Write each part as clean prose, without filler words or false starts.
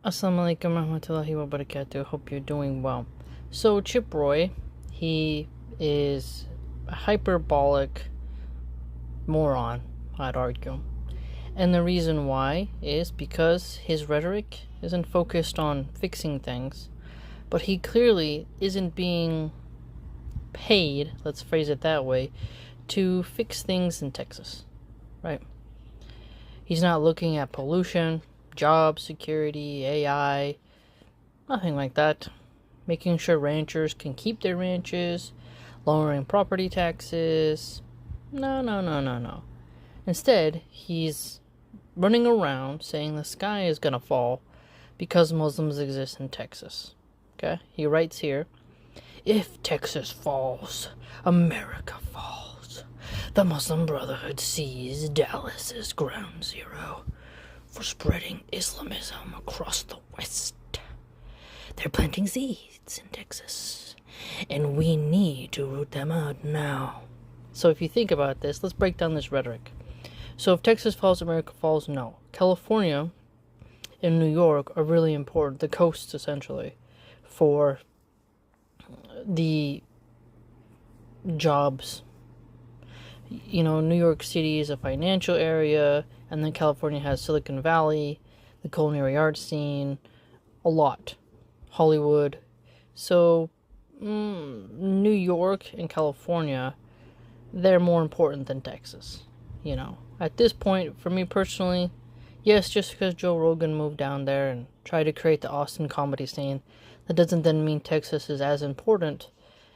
Assalamu alaikum warahmatullahi wabarakatuh. Hope you're doing well. So, Chip Roy, he is a hyperbolic moron, I'd argue. And the reason why is because his rhetoric isn't focused on fixing things, but he clearly isn't being paid, let's phrase it that way, to fix things in Texas, right? He's not looking at pollution, job security, AI, nothing like that. Making sure ranchers can keep their ranches, lowering property taxes. No. Instead, he's running around saying the sky is gonna fall because Muslims exist in Texas. Okay? He writes here, if Texas falls, America falls. The Muslim Brotherhood sees Dallas as ground zero for spreading Islamism across the West. They're planting seeds in Texas, and we need to root them out now. So if you think about this, let's break down this rhetoric. So if Texas falls, America falls, no. California and New York are really important, the coasts essentially, for the jobs. You know, New York City is a financial area, and then California has Silicon Valley, the culinary arts scene, a lot. Hollywood. So, New York and California, they're more important than Texas. You know, at this point, for me personally, yes, just because Joe Rogan moved down there and tried to create the Austin comedy scene, that doesn't then mean Texas is as important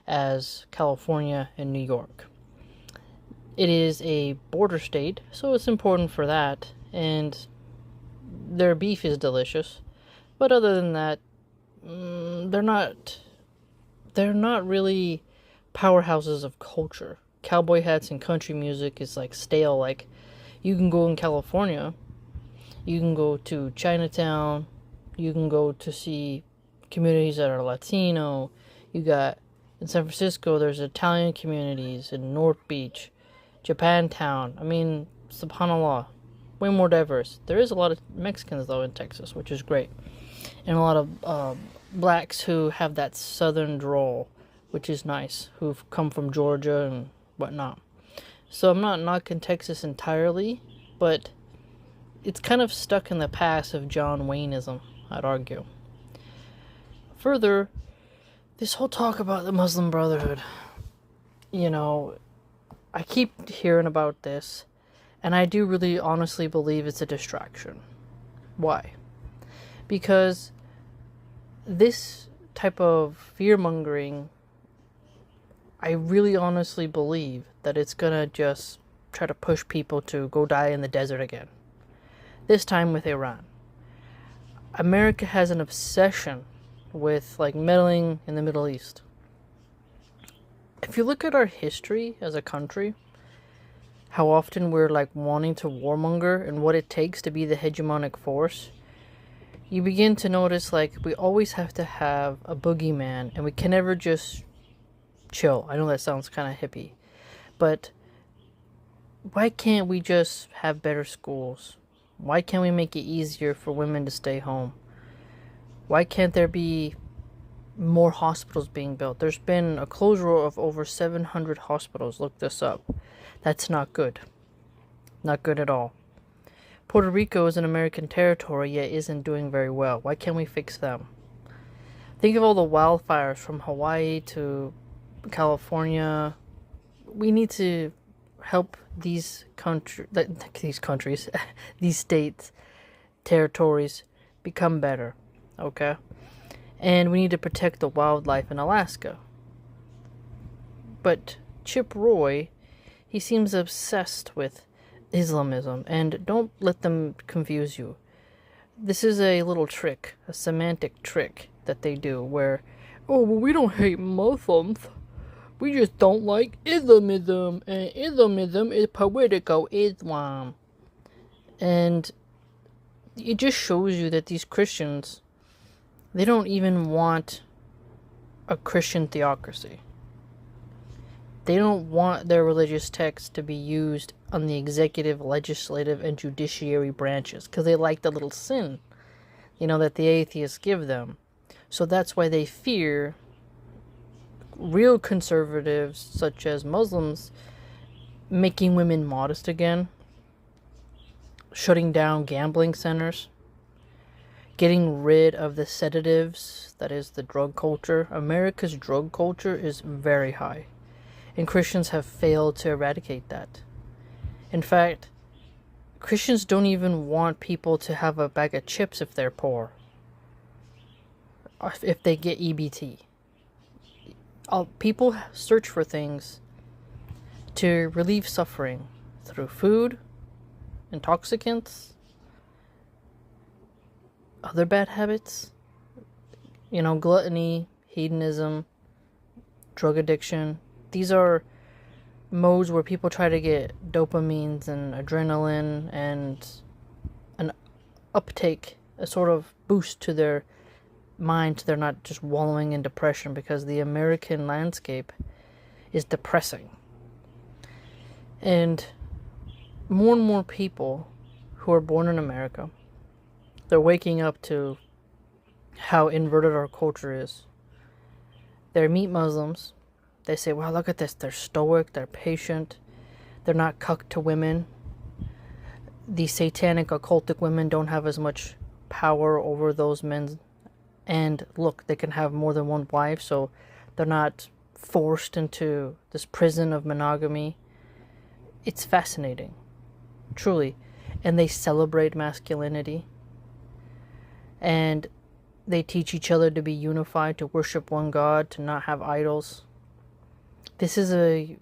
as California and New York. It is a border state, so it's important for that, and their beef is delicious. But other than that, they're not really powerhouses of culture. Cowboy hats and country music is like stale. Like, you can go in California, you can go to Chinatown, you can go to see communities that are Latino. You got in San Francisco, there's Italian communities in North Beach, Japantown. I mean, subhanallah, way more diverse. There is a lot of Mexicans though in Texas, which is great, and a lot of blacks who have that southern drawl, which is nice, who've come from Georgia and whatnot. So I'm not knocking Texas entirely, but it's kind of stuck in the past of John Wayneism, I'd argue. Further, this whole talk about the Muslim Brotherhood, you know, I keep hearing about this, and I do really honestly believe it's a distraction. Why? Because this type of fear-mongering, I really honestly believe that it's gonna just try to push people to go die in the desert again. This time with Iran. America has an obsession with, like, meddling in the Middle East. If you look at our history as a country, how often we're, like, wanting to warmonger and what it takes to be the hegemonic force, you begin to notice, like, we always have to have a boogeyman, and we can never just chill. I know that sounds kind of hippie, but why can't we just have better schools? Why can't we make it easier for women to stay home? Why can't there be more hospitals being built? There's been a closure of over 700 hospitals. Look this up. That's not good. Not good at all. Puerto Rico is an American territory, yet isn't doing very well. Why can't we fix them? Think of all the wildfires from Hawaii to California. We need to help these these states, territories, become better, okay? And we need to protect the wildlife in Alaska. But Chip Roy, he seems obsessed with Islamism, and don't let them confuse you. This is a little trick, a semantic trick that they do where, oh, well, we don't hate Muslims. We just don't like Islamism, and Islamism is political Islam. And it just shows you that these Christians, they don't even want a Christian theocracy. They don't want their religious texts to be used on the executive, legislative, and judiciary branches because they like the little sin. that the atheists give them. So that's why they fear real conservatives, such as Muslims, making women modest again, shutting down gambling centers, getting rid of the sedatives, that is the drug culture. America's drug culture is very high, and Christians have failed to eradicate that. In fact, Christians don't even want people to have a bag of chips if they're poor, if they get EBT. People search for things to relieve suffering through food, intoxicants, other bad habits, gluttony, hedonism, drug addiction. These are modes where people try to get dopamines and adrenaline and an uptake, a sort of boost to their mind, so they're not just wallowing in depression, because the American landscape is depressing. And more people who are born in America, they're waking up to how inverted our culture is. They meet Muslims. They say, wow, look at this. They're stoic. They're patient. They're not cucked to women. These satanic, occultic women don't have as much power over those men. And look, they can have more than one wife, so they're not forced into this prison of monogamy. It's fascinating, truly. And they celebrate masculinity. And they teach each other to be unified, to worship one God, to not have idols. This is a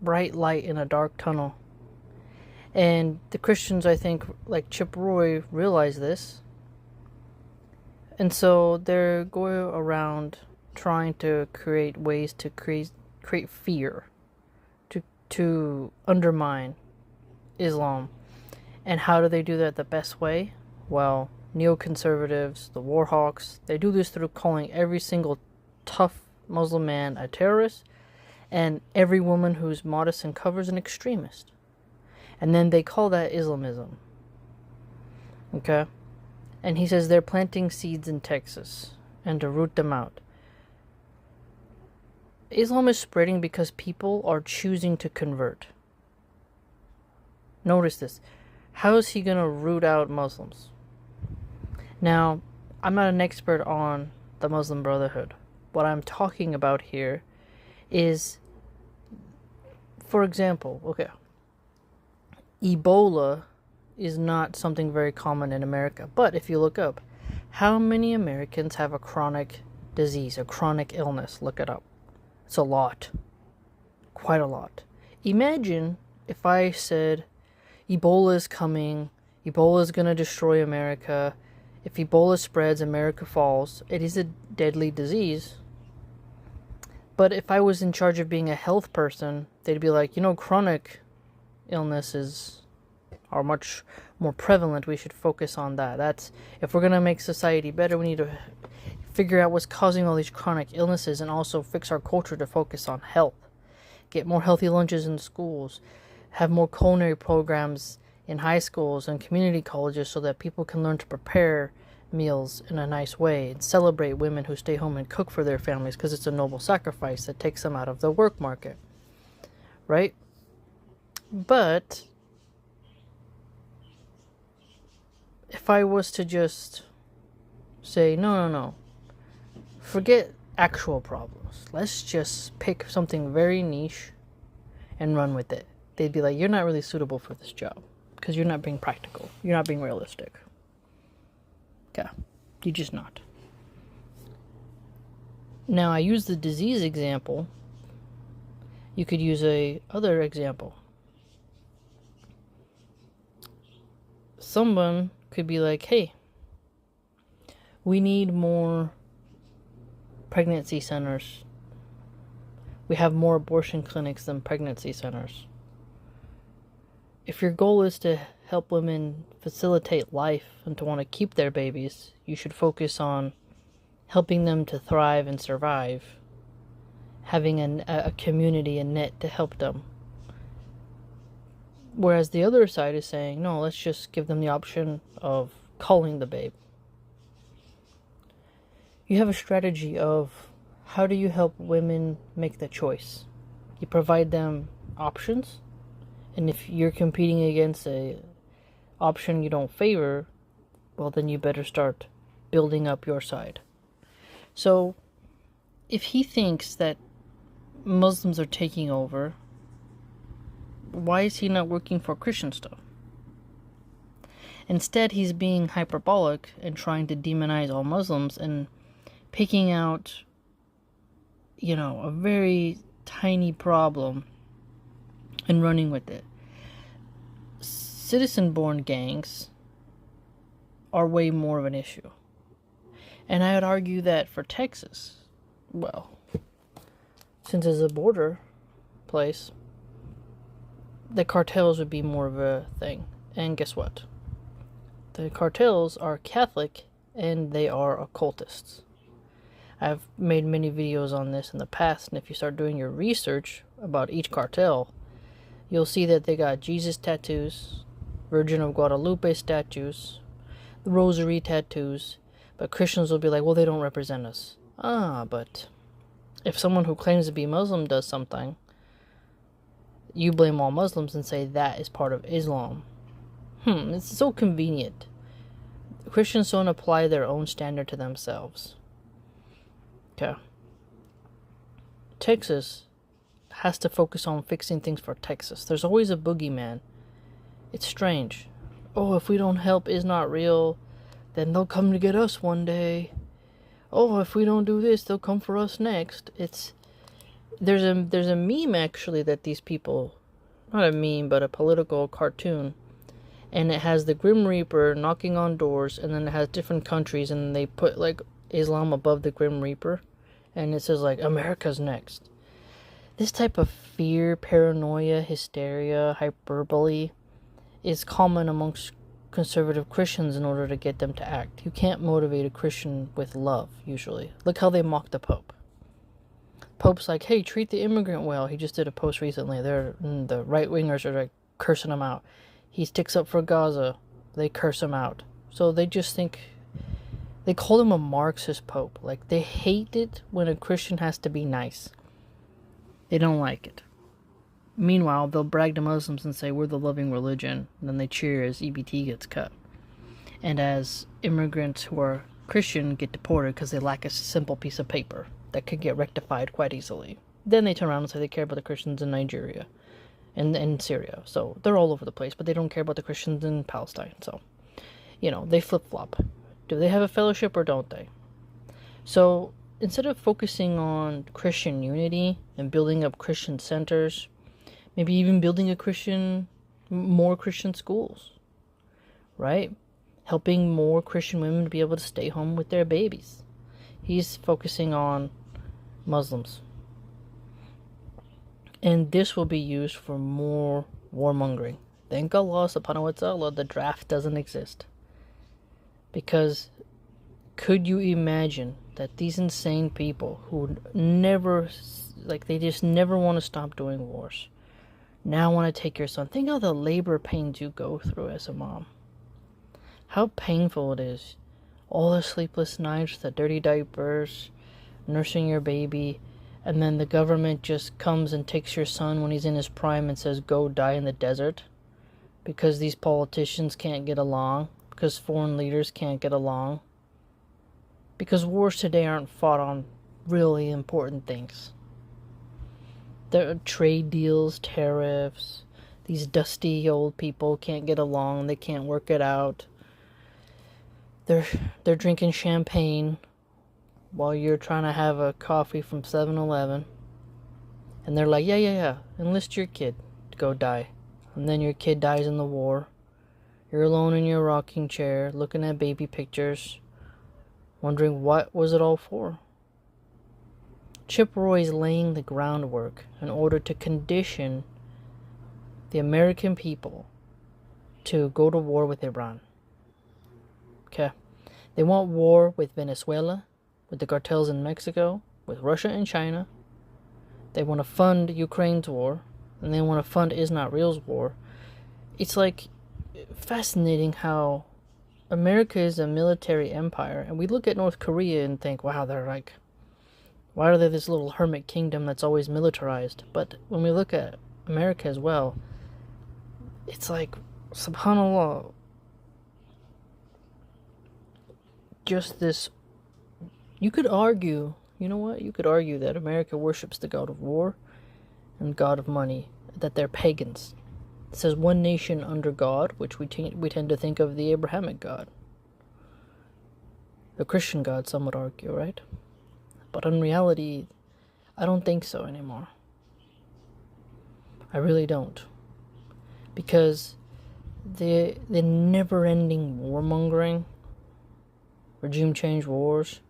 bright light in a dark tunnel. And the Christians, I think, like Chip Roy, realize this. And so they're going around trying to create ways to create fear, to undermine Islam. And how do they do that the best way? Well, neoconservatives, the warhawks, they do this through calling every single tough Muslim man a terrorist, and every woman who's modest and covers an extremist. And then they call that Islamism. Okay? And he says they're planting seeds in Texas and to root them out. Islam is spreading because people are choosing to convert. Notice this. How is he going to root out Muslims? Now, I'm not an expert on the Muslim Brotherhood. What I'm talking about here is, for example, Ebola is not something very common in America. But if you look up, how many Americans have a chronic disease, a chronic illness? Look it up. It's a lot. Quite a lot. Imagine if I said, Ebola is coming, Ebola is going to destroy America. If Ebola spreads, America falls. It is a deadly disease. But if I was in charge of being a health person, they'd be like, chronic illnesses are much more prevalent. We should focus on that. If we're going to make society better, we need to figure out what's causing all these chronic illnesses and also fix our culture to focus on health. Get more healthy lunches in schools. Have more culinary programs in high schools and community colleges so that people can learn to prepare meals in a nice way and celebrate women who stay home and cook for their families, because it's a noble sacrifice that takes them out of the work market. Right? But if I was to just say, no, forget actual problems. Let's just pick something very niche and run with it. They'd be like, you're not really suitable for this job because you're not being practical. You're not being realistic. Yeah, you're just not. Now, I use the disease example. You could use a other example. Someone could be like, hey, we need more pregnancy centers. We have more abortion clinics than pregnancy centers. If your goal is to help women facilitate life and to want to keep their babies, you should focus on helping them to thrive and survive, having a community, a net to help them. Whereas the other side is saying, no, let's just give them the option of culling the babe. you have a strategy of how do you help women make the choice. You provide them options, and if you're competing against a option you don't favor, well, then you better start building up your side. So if he thinks that Muslims are taking over, why is he not working for Christian stuff? Instead, he's being hyperbolic and trying to demonize all Muslims and picking out, a very tiny problem and running with it. Citizen-born gangs are way more of an issue. And I would argue that for Texas, well, since it's a border place, the cartels would be more of a thing. And guess what? The cartels are Catholic and they are occultists. I've made many videos on this in the past, and if you start doing your research about each cartel, you'll see that they got Jesus tattoos, Virgin of Guadalupe statues, the rosary tattoos, but Christians will be like, well, they don't represent us. But if someone who claims to be Muslim does something, you blame all Muslims and say that is part of Islam. It's so convenient. Christians don't apply their own standard to themselves. Okay. Texas has to focus on fixing things for Texas. There's always a boogeyman. It's strange. Oh, if we don't help Is Not Real, then they'll come to get us one day. Oh, if we don't do this, they'll come for us next. There's a meme actually that these people, not a meme, but a political cartoon, and it has the Grim Reaper knocking on doors, and then it has different countries, and they put like Islam above the Grim Reaper, and it says like America's next. This type of fear, paranoia, hysteria, hyperbole is common amongst conservative Christians in order to get them to act. You can't motivate a Christian with love, usually. Look how they mock the Pope. Pope's like, hey, treat the immigrant well. He just did a post recently. The right-wingers are like cursing him out. He sticks up for Gaza. They curse him out. So they just think, they call him a Marxist Pope. Like, they hate it when a Christian has to be nice. They don't like it. Meanwhile, they'll brag to Muslims and say, we're the loving religion. And then they cheer as EBT gets cut. And as immigrants who are Christian get deported because they lack a simple piece of paper that could get rectified quite easily. Then they turn around and say they care about the Christians in Nigeria and in Syria. So they're all over the place, but they don't care about the Christians in Palestine. So, they flip-flop. Do they have a fellowship or don't they? So instead of focusing on Christian unity and building up Christian centers, maybe even building more Christian schools, right? Helping more Christian women to be able to stay home with their babies. He's focusing on Muslims. And this will be used for more warmongering. Thank Allah subhanahu wa ta'ala, the draft doesn't exist. Because could you imagine that these insane people who they just never want to stop doing wars, now want to take your son? Think of the labor pains you go through as a mom. How painful it is. All the sleepless nights, the dirty diapers, nursing your baby, and then the government just comes and takes your son when he's in his prime and says, go die in the desert. Because these politicians can't get along. Because foreign leaders can't get along. Because wars today aren't fought on really important things. There are trade deals, tariffs. These dusty old people can't get along. They can't work it out. They're drinking champagne while you're trying to have a coffee from 7-Eleven. And they're like, yeah, enlist your kid to go die. And then your kid dies in the war. You're alone in your rocking chair, looking at baby pictures, wondering what was it all for? Chip Roy's laying the groundwork in order to condition the American people to go to war with Iran. Okay. They want war with Venezuela, with the cartels in Mexico, with Russia and China. They want to fund Ukraine's war, and they want to fund Is Not Real's war. It's like fascinating how America is a military empire, and we look at North Korea and think, wow, why are they this little hermit kingdom that's always militarized? But when we look at America as well, it's like, subhanAllah, just this. You could argue, you know what? You could argue that America worships the god of war and god of money, that they're pagans. It says one nation under God, which we tend to think of the Abrahamic God. The Christian God, some would argue, right? But in reality, I don't think so anymore. I really don't. Because the never-ending warmongering, regime change wars,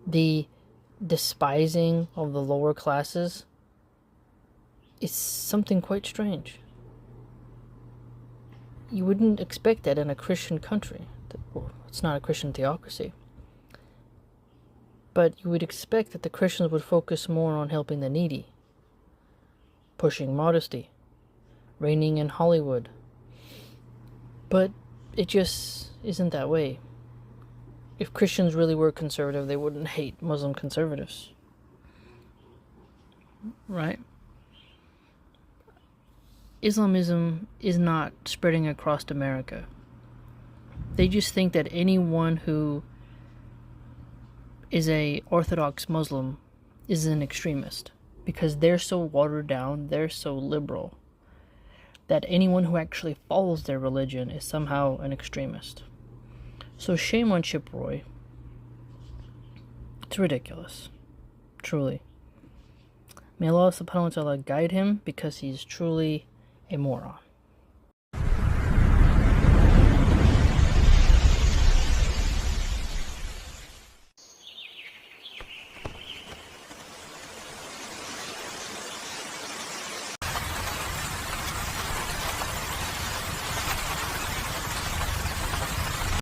the despising of the lower classes is something quite strange. You wouldn't expect that in a Christian country. Well, it's not a Christian theocracy. But you would expect that the Christians would focus more on helping the needy, pushing modesty, reigning in Hollywood. But it just isn't that way. If Christians really were conservative, they wouldn't hate Muslim conservatives. Right? Islamism is not spreading across America. They just think that anyone who is a Orthodox Muslim is an extremist, because they're so watered down, they're so liberal, that anyone who actually follows their religion is somehow an extremist. So shame on Chip Roy. It's ridiculous. Truly. May Allah subhanahu wa ta'ala guide him, because he's truly a moron.